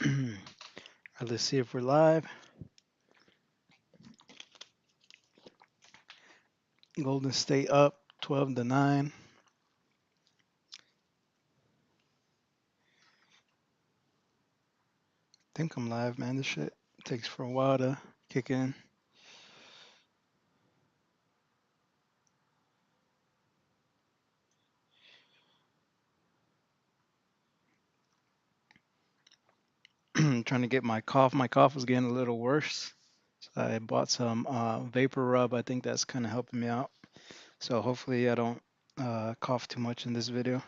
Let's see if we're live. Golden State up 12-9. Think I'm live, man. This shit takes for a while to kick in. Trying to get my cough. My cough was getting a little worse. So I bought some vapor rub. I think that's kind of helping me out. So hopefully I don't cough too much in this video.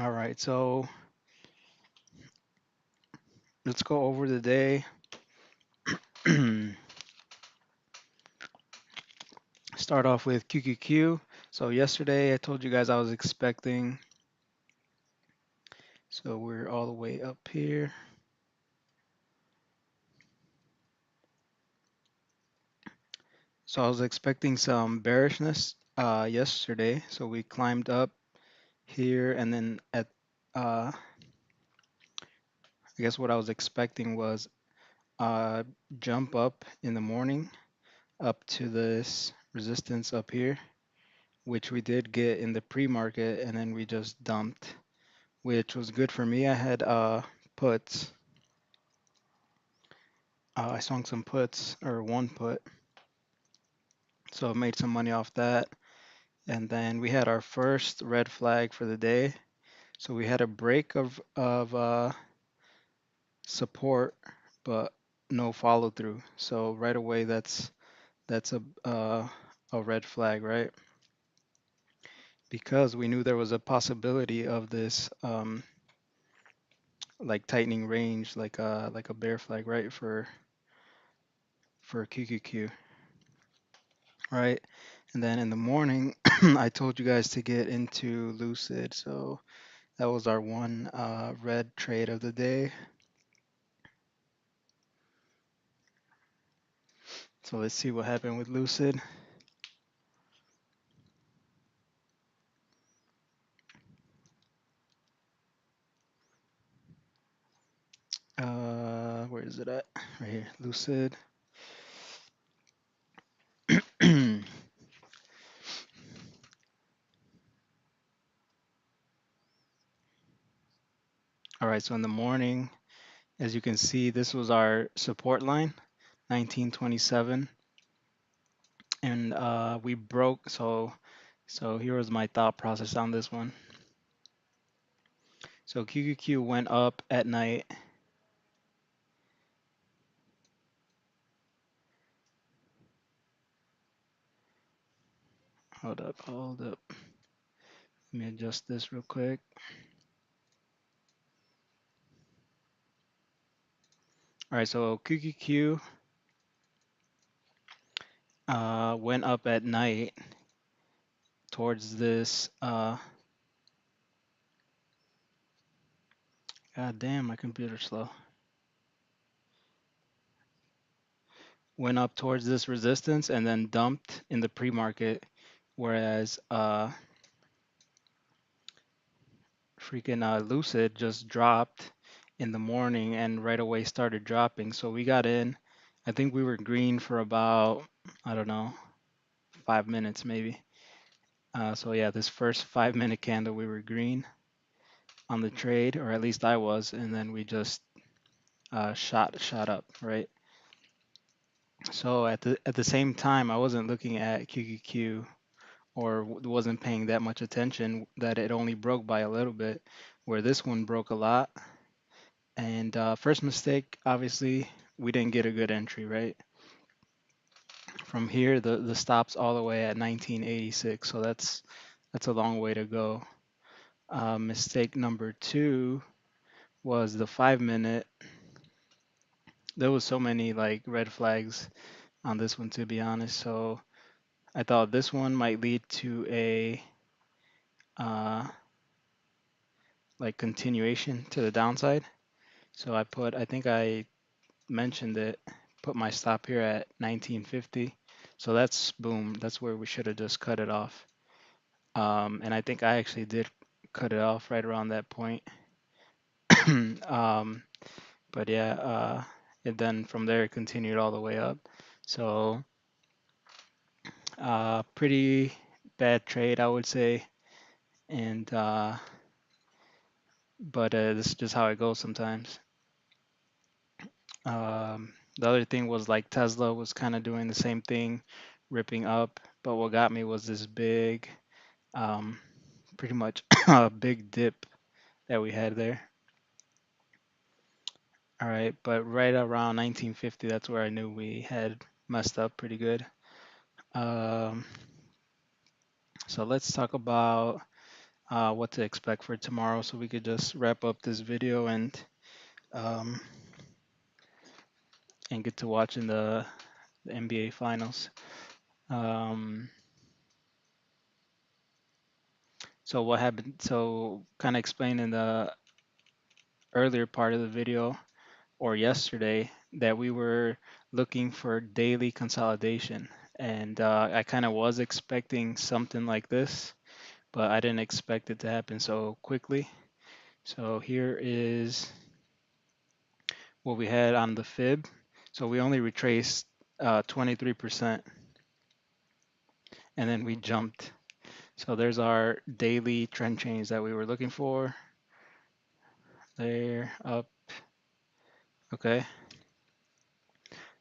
All right, so let's go over the day. Start off with QQQ. So yesterday I told you guys I was expecting. So we're all the way up here. So I was expecting some bearishness yesterday. So we climbed up here, and then at I guess what I was expecting was jump up in the morning up to this resistance up here, which we did get in the pre-market, and then we just dumped, which was good for me. I had puts. I swung some puts, or one put, so I made some money off that. And then we had our first red flag for the day. So we had a break of support, but no follow through. So right away, that's a red flag, right? Because we knew there was a possibility of this like tightening range, like a bear flag, right? For QQQ, right? And then in the morning, I told you guys to get into Lucid. So that was our one red trade of the day. So let's see what happened with Lucid. Where is it at? Right here, Lucid. All right, so in the morning, as you can see, this was our support line, 1927, and we broke. So here was my thought process on this one. So QQQ went up at night. Hold up. Let me adjust this real quick. All right, so QQQ went up at night towards this. God damn, my computer's slow. Went up towards this resistance and then dumped in the pre-market, whereas freaking Lucid just dropped in the morning and right away started dropping. So we got in. I think we were green for about, I don't know, 5 minutes maybe. So yeah, this first 5 minute candle we were green on the trade, or at least I was, and then we just shot up, right? So at the same time, I wasn't looking at QQQ or wasn't paying that much attention that it only broke by a little bit, where this one broke a lot. And first mistake, obviously, we didn't get a good entry, right? From here, the stop's all the way at 1986, so that's a long way to go. Mistake number two was the 5 minute. There was so many like red flags on this one, to be honest. So I thought this one might lead to a like continuation to the downside. So I think I mentioned it, put my stop here at 1950. So that's boom. That's where we should have just cut it off. And I think I actually did cut it off right around that point. um, but yeah, and then from there it continued all the way up. So pretty bad trade, I would say. And but this is just how it goes sometimes. The other thing was like Tesla was kind of doing the same thing, ripping up. But what got me was this big, um, pretty much a big dip that we had there. All right, but right around 1950, that's where I knew we had messed up pretty good. Um, so let's talk about what to expect for tomorrow, so we could just wrap up this video um, and get to watching the NBA finals. Um, so what happened? So kind of explained in the earlier part of the video or yesterday that we were looking for daily consolidation, and I kind of was expecting something like this, but I didn't expect it to happen so quickly. So here is what we had on the fib. So we only retraced 23%, and then we jumped. So there's our daily trend change that we were looking for. There, up. Okay.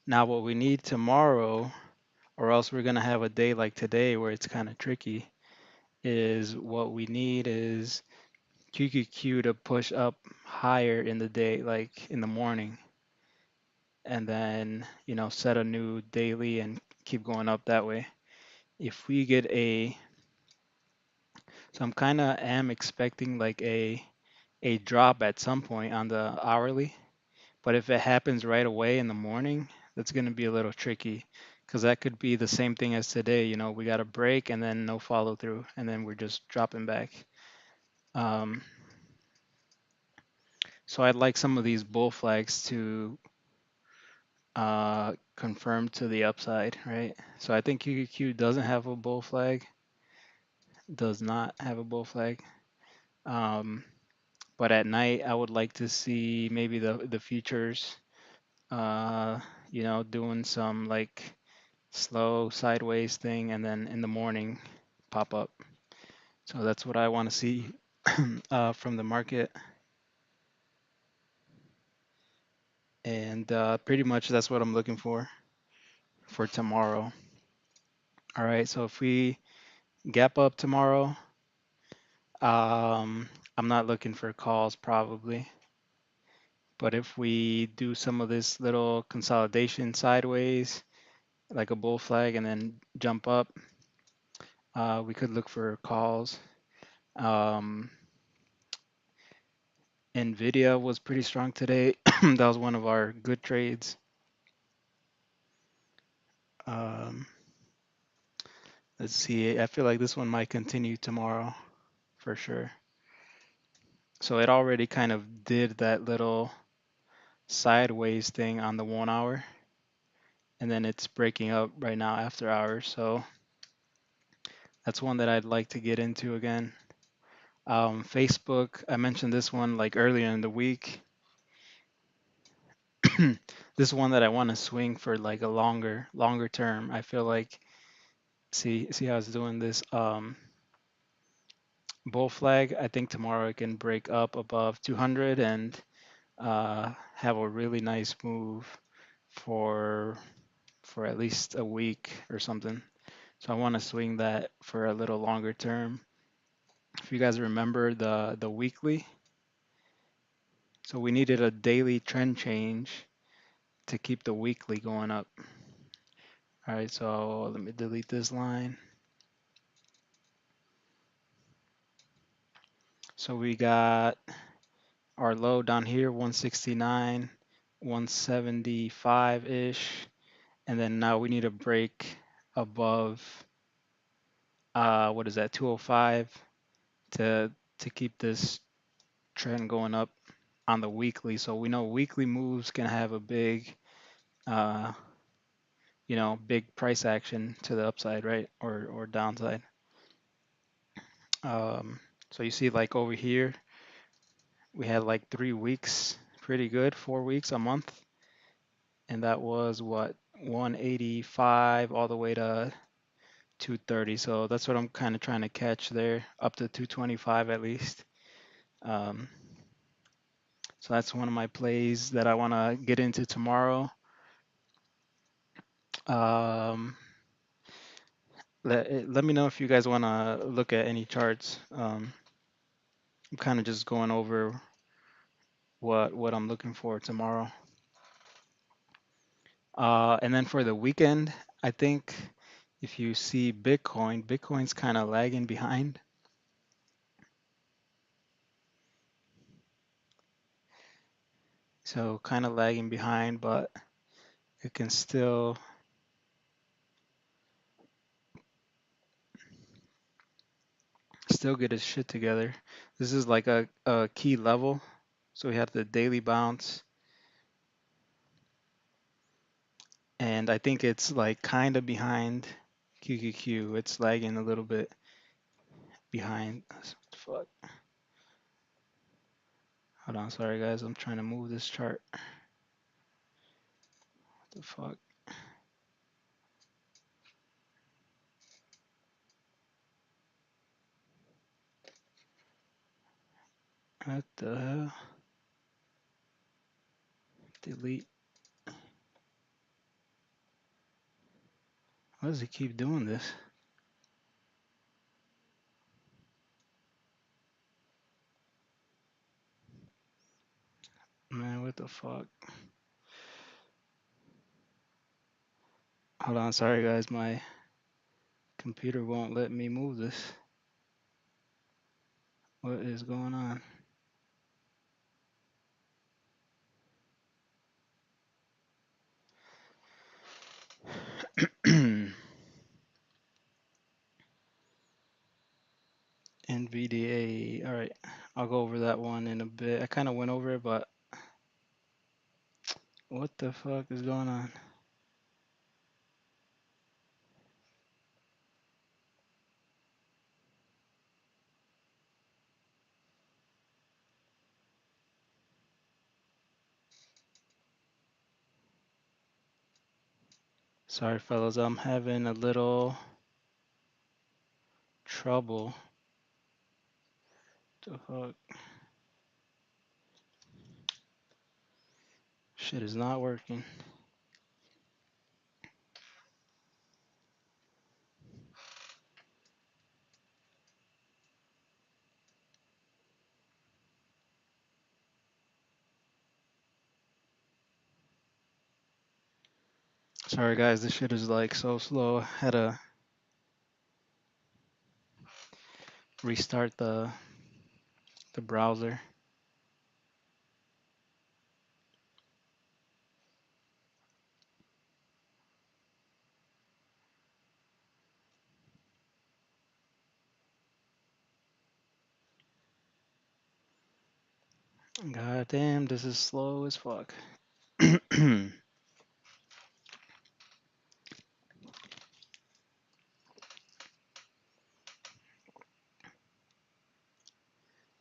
Now what we need tomorrow, or else we're gonna have a day like today where it's kind of tricky, is what we need is QQQ to push up higher in the day, like in the morning, and then set a new daily and keep going up that way. If we get so I'm kind of am expecting like a drop at some point on the hourly, but if it happens right away in the morning, that's going to be a little tricky because that could be the same thing as today. We got a break and then no follow through, and then we're just dropping back. Um, so I'd like some of these bull flags to confirm to the upside, right? So I think QQQ doesn't have a bull flag, does not have a bull flag. Um, but at night, I would like to see maybe the futures, uh, doing some like slow sideways thing, and then in the morning pop up. So that's what I want to see from the market, and pretty much that's what I'm looking for tomorrow. All right, so if we gap up tomorrow, I'm not looking for calls probably, but if we do some of this little consolidation sideways, like a bull flag, and then jump up, we could look for calls. Um, Nvidia was pretty strong today. That was one of our good trades. Um, let's see. I feel like this one might continue tomorrow for sure. So it already kind of did that little sideways thing on the 1 hour, and then it's breaking up right now after hours. So that's one that I'd like to get into again. Facebook, I mentioned this one like earlier in the week. This one that I want to swing for like a longer term. I feel like see how it's doing this bull flag. I think tomorrow it can break up above 200 and have a really nice move for at least a week or something. So I want to swing that for a little longer term. If you guys remember the weekly, so we needed a daily trend change to keep the weekly going up. All right, so let me delete this line. So we got our low down here, 169, 175-ish, and then now we need a break above what is that, 205 to keep this trend going up on the weekly. So we know weekly moves can have a big uh, big price action to the upside, right? Or downside. So you see like over here, we had like 3 weeks pretty good, 4 weeks, a month, and that was what, 185 all the way to 230. So that's what I'm kind of trying to catch there, up to 225 at least. Um, so that's one of my plays that I want to get into tomorrow. Um, let me know if you guys want to look at any charts. I'm kind of just going over what I'm looking for tomorrow. And then for the weekend, I think if you see Bitcoin's kind of lagging behind. So kind of lagging behind, but it can still get its shit together. This is like a key level. So we have the daily bounce, and I think it's like kind of behind QQQ. It's lagging a little bit behind. Fuck. Hold on, sorry guys. I'm trying to move this chart. What the fuck? What the hell? Delete. Why does it keep doing this? Man, what the fuck? Hold on, sorry guys. My computer won't let me move this. What is going on? NVDA. All right, I'll go over that one in a bit. I kind of went over it, but what the fuck is going on? Sorry, fellas, I'm having a little trouble. The fuck? Shit is not working. Sorry, guys, this shit is like so slow. I had to restart the browser. God damn, this is slow as fuck.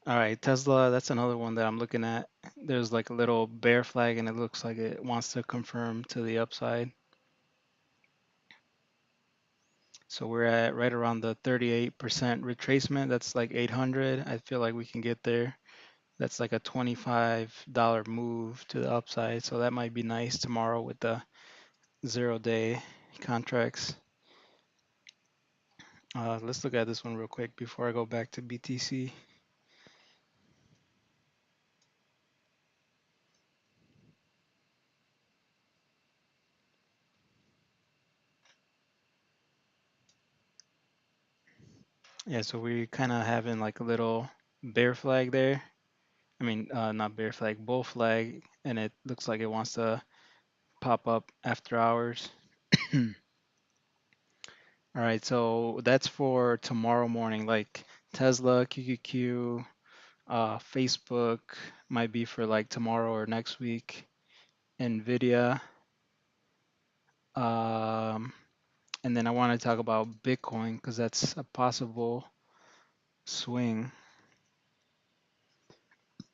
All right, Tesla, that's another one that I'm looking at. There's like a little bear flag and it looks like it wants to confirm to the upside. So we're at right around the 38% retracement. That's like 800. I feel like we can get there. That's like a $25 move to the upside. So that might be nice tomorrow with the 0-day contracts. Let's look at this one real quick before I go back to BTC. Yeah, so we kind of having like a little bear flag there. I mean, not bear flag, bull flag, and it looks like it wants to pop up after hours. All right, so that's for tomorrow morning. Like Tesla, QQQ, Facebook might be for like tomorrow or next week. Nvidia, um, and then I want to talk about Bitcoin because that's a possible swing.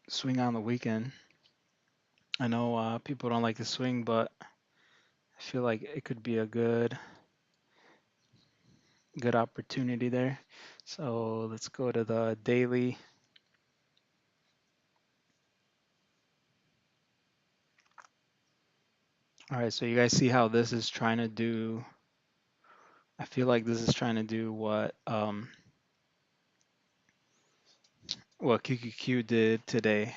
swing on the weekend. I know people don't like to swing, but I feel like it could be a good opportunity there. So let's go to the daily. All right, so you guys see how this is trying to do. I feel like this is trying to do what QQQ did today.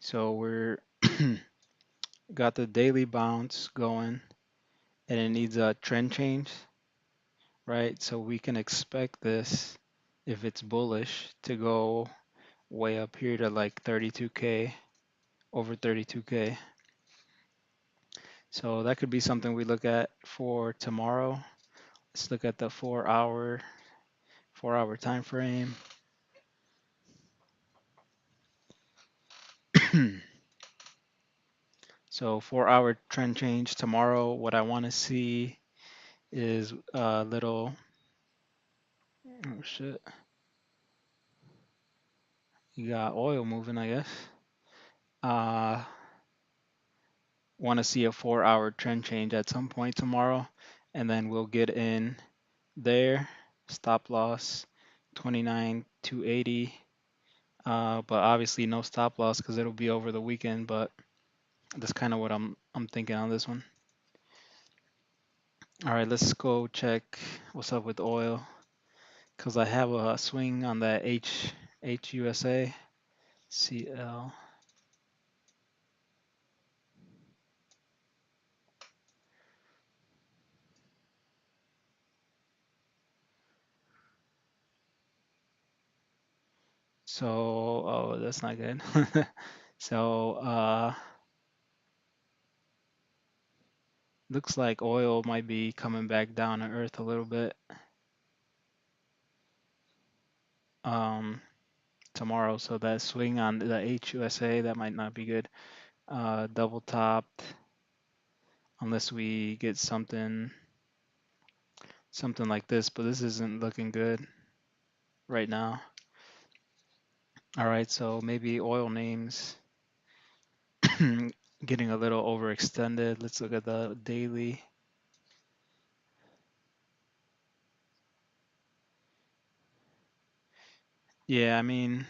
So we're got the daily bounce going, and it needs a trend change, right? So we can expect this, if it's bullish, to go way up here to like 32K, over 32K. So that could be something we look at for tomorrow. Let's look at the 4 hour time frame. So 4 hour trend change tomorrow. What I want to see is a little, oh shit, you got oil moving, I guess. Uh, want to see a 4 hour trend change at some point tomorrow, and then we'll get in there. Stop loss 29,280. But obviously no stop loss because it'll be over the weekend. But that's kind of what I'm thinking on this one. All right, let's go check what's up with oil, because I have a swing on that HUSA CL. So, oh, that's not good. So, looks like oil might be coming back down to earth a little bit tomorrow. So that swing on the HUSA, that might not be good. Double topped, unless we get something like this, but this isn't looking good right now. All right, so maybe oil names getting a little overextended. Let's look at the daily. Yeah, I mean,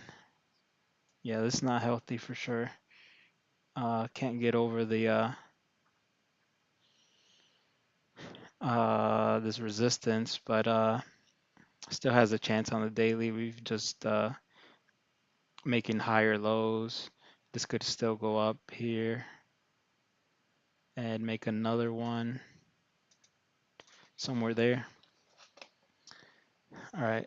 yeah, this is not healthy for sure. Can't get over the this resistance, but still has a chance on the daily. We've just making higher lows. This could still go up here and make another one somewhere there. All right.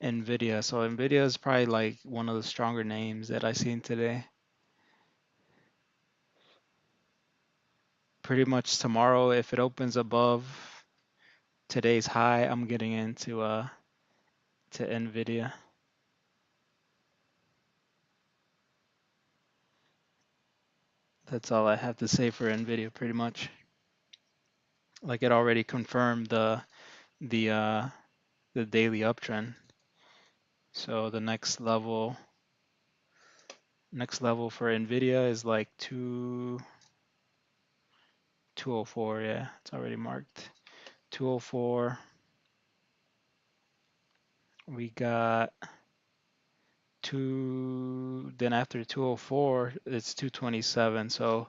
Nvidia. So Nvidia is probably like one of the stronger names that I seen today. Pretty much tomorrow, if it opens above today's high, I'm getting into to Nvidia. That's all I have to say for Nvidia, pretty much. Like it already confirmed the uh, the daily uptrend. So the next level for Nvidia is like 204. Yeah, it's already marked 204. We got then after 204 it's 227. So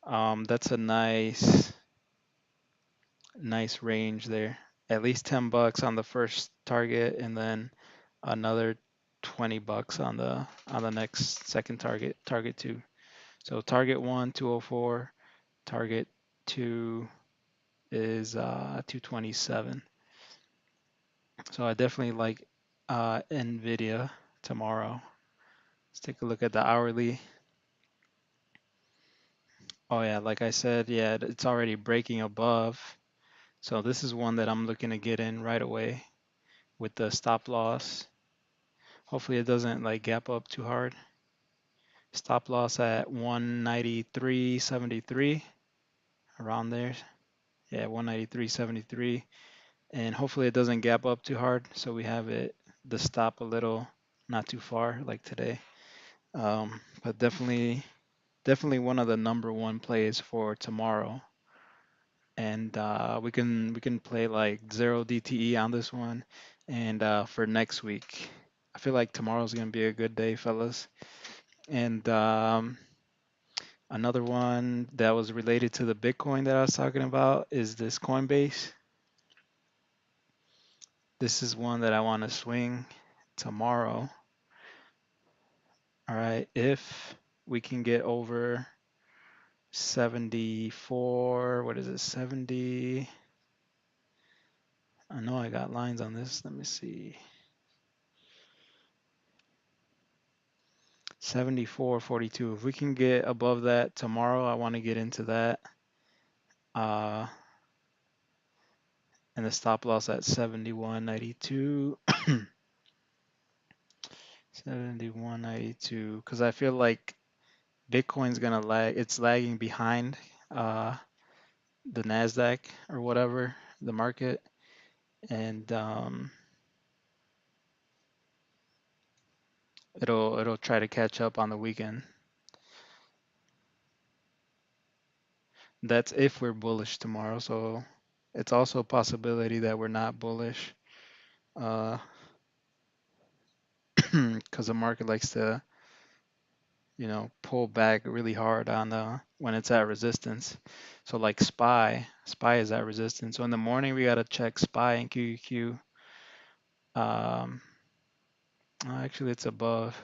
that's a nice range there. At least $10 on the first target, and then another $20 on the next second target two. So target one 204, target two is 227. So I definitely like Nvidia tomorrow. Let's take a look at the hourly. Oh yeah, like I said, yeah, it's already breaking above. So this is one that I'm looking to get in right away with the stop loss. Hopefully it doesn't like gap up too hard. Stop loss at 193.73, around there. Yeah, 193.73. And hopefully it doesn't gap up too hard, so we have the stop a little not too far like today. But definitely one of the number one plays for tomorrow. And we can play like 0 DTE on this one. And for next week, I feel like tomorrow's gonna be a good day, fellas. And another one that was related to the Bitcoin that I was talking about is this Coinbase. This is one that I want to swing tomorrow. All right, if we can get over 74, what is it, 70? I know I got lines on this. Let me see. 74.42. If we can get above that tomorrow, I want to get into that. Uh, and the stop loss at 71.92. 71.92. Because I feel like Bitcoin's gonna lag. It's lagging behind the Nasdaq or whatever, the market, and it'll try to catch up on the weekend. That's if we're bullish tomorrow. So it's also a possibility that we're not bullish, because the market likes to, pull back really hard on when it's at resistance. So like SPY is at resistance. So in the morning we gotta check SPY and QQQ. Actually it's above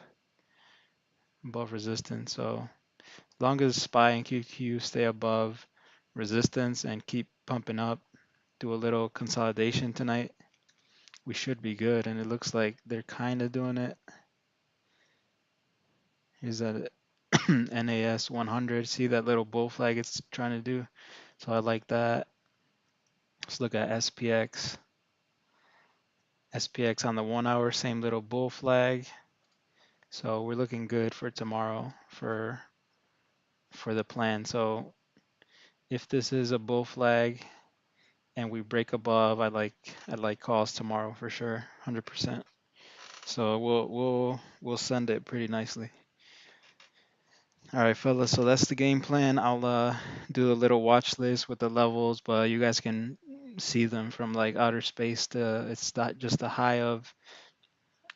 resistance. So as long as SPY and QQ stay above resistance and keep pumping up, do a little consolidation tonight, we should be good. And it looks like they're kind of doing it. Here's that NAS 100. See that little bull flag it's trying to do? So I like that. Let's look at SPX. SPX on the 1 hour, same little bull flag. So we're looking good for tomorrow for the plan. So if this is a bull flag and we break above, I like calls tomorrow for sure, 100%. So we'll send it pretty nicely. All right, fellas. So that's the game plan. I'll do a little watch list with the levels, but you guys can see them from like outer space to it's not just a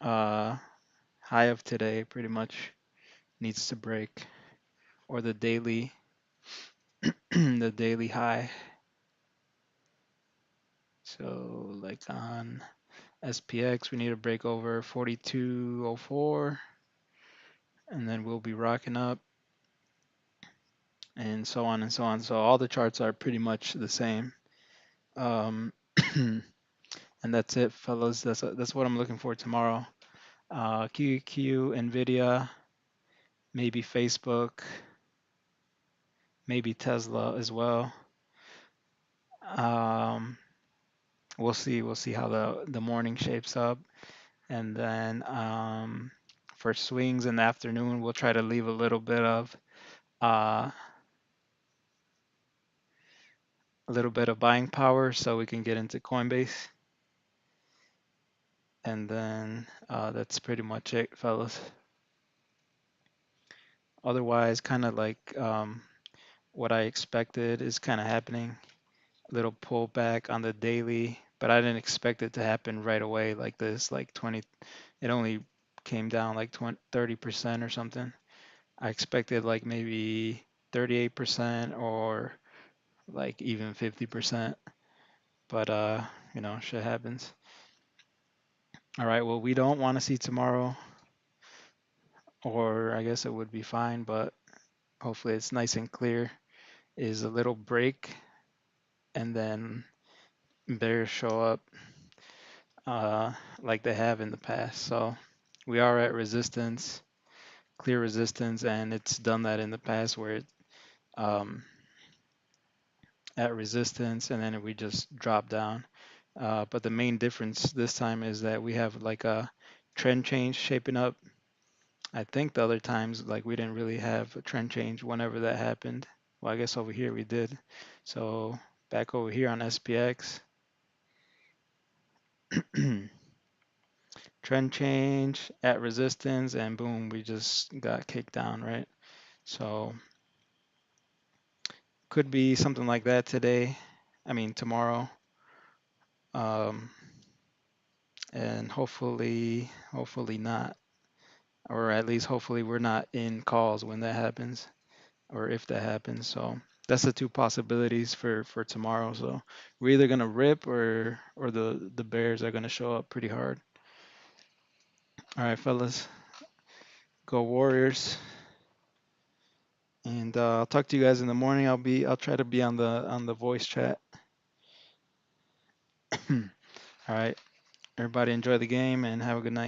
uh high of today pretty much needs to break, or the daily the daily high. So like on SPX we need to break over 4204 and then we'll be rocking up, and so on and so on. So all the charts are pretty much the same. Um, and that's it, fellas. That's what I'm looking for tomorrow. QQ, Nvidia, maybe Facebook, maybe Tesla as well. Um, we'll see. We'll see how the morning shapes up, and then for swings in the afternoon, we'll try to leave uh, a little bit of buying power so we can get into Coinbase. And then that's pretty much it, fellas. Otherwise, kind of like what I expected is kind of happening. A little pullback on the daily, but I didn't expect it to happen right away like this, like 20. It only came down like 20, 30% or something. I expected like maybe 38% or like even 50%. But shit happens. All right, well, we don't want to see tomorrow, or I guess it would be fine, but hopefully it's nice and clear, is a little break and then bears show up uh, like they have in the past. So we are at resistance, clear resistance, and it's done that in the past where it um, at resistance and then we just drop down. But the main difference this time is that we have like a trend change shaping up. I think the other times like we didn't really have a trend change whenever that happened. Well, I guess over here we did. So back over here on SPX, trend change at resistance, and boom, we just got kicked down, right? So could be something like that today. I mean tomorrow. Um, and hopefully not, or at least hopefully we're not in calls when that happens, or if that happens. So that's the two possibilities for tomorrow. So we're either gonna rip, or the bears are gonna show up pretty hard. All right, fellas, go Warriors. And I'll talk to you guys in the morning. I'll try to be on the voice chat. All right, everybody enjoy the game and have a good night.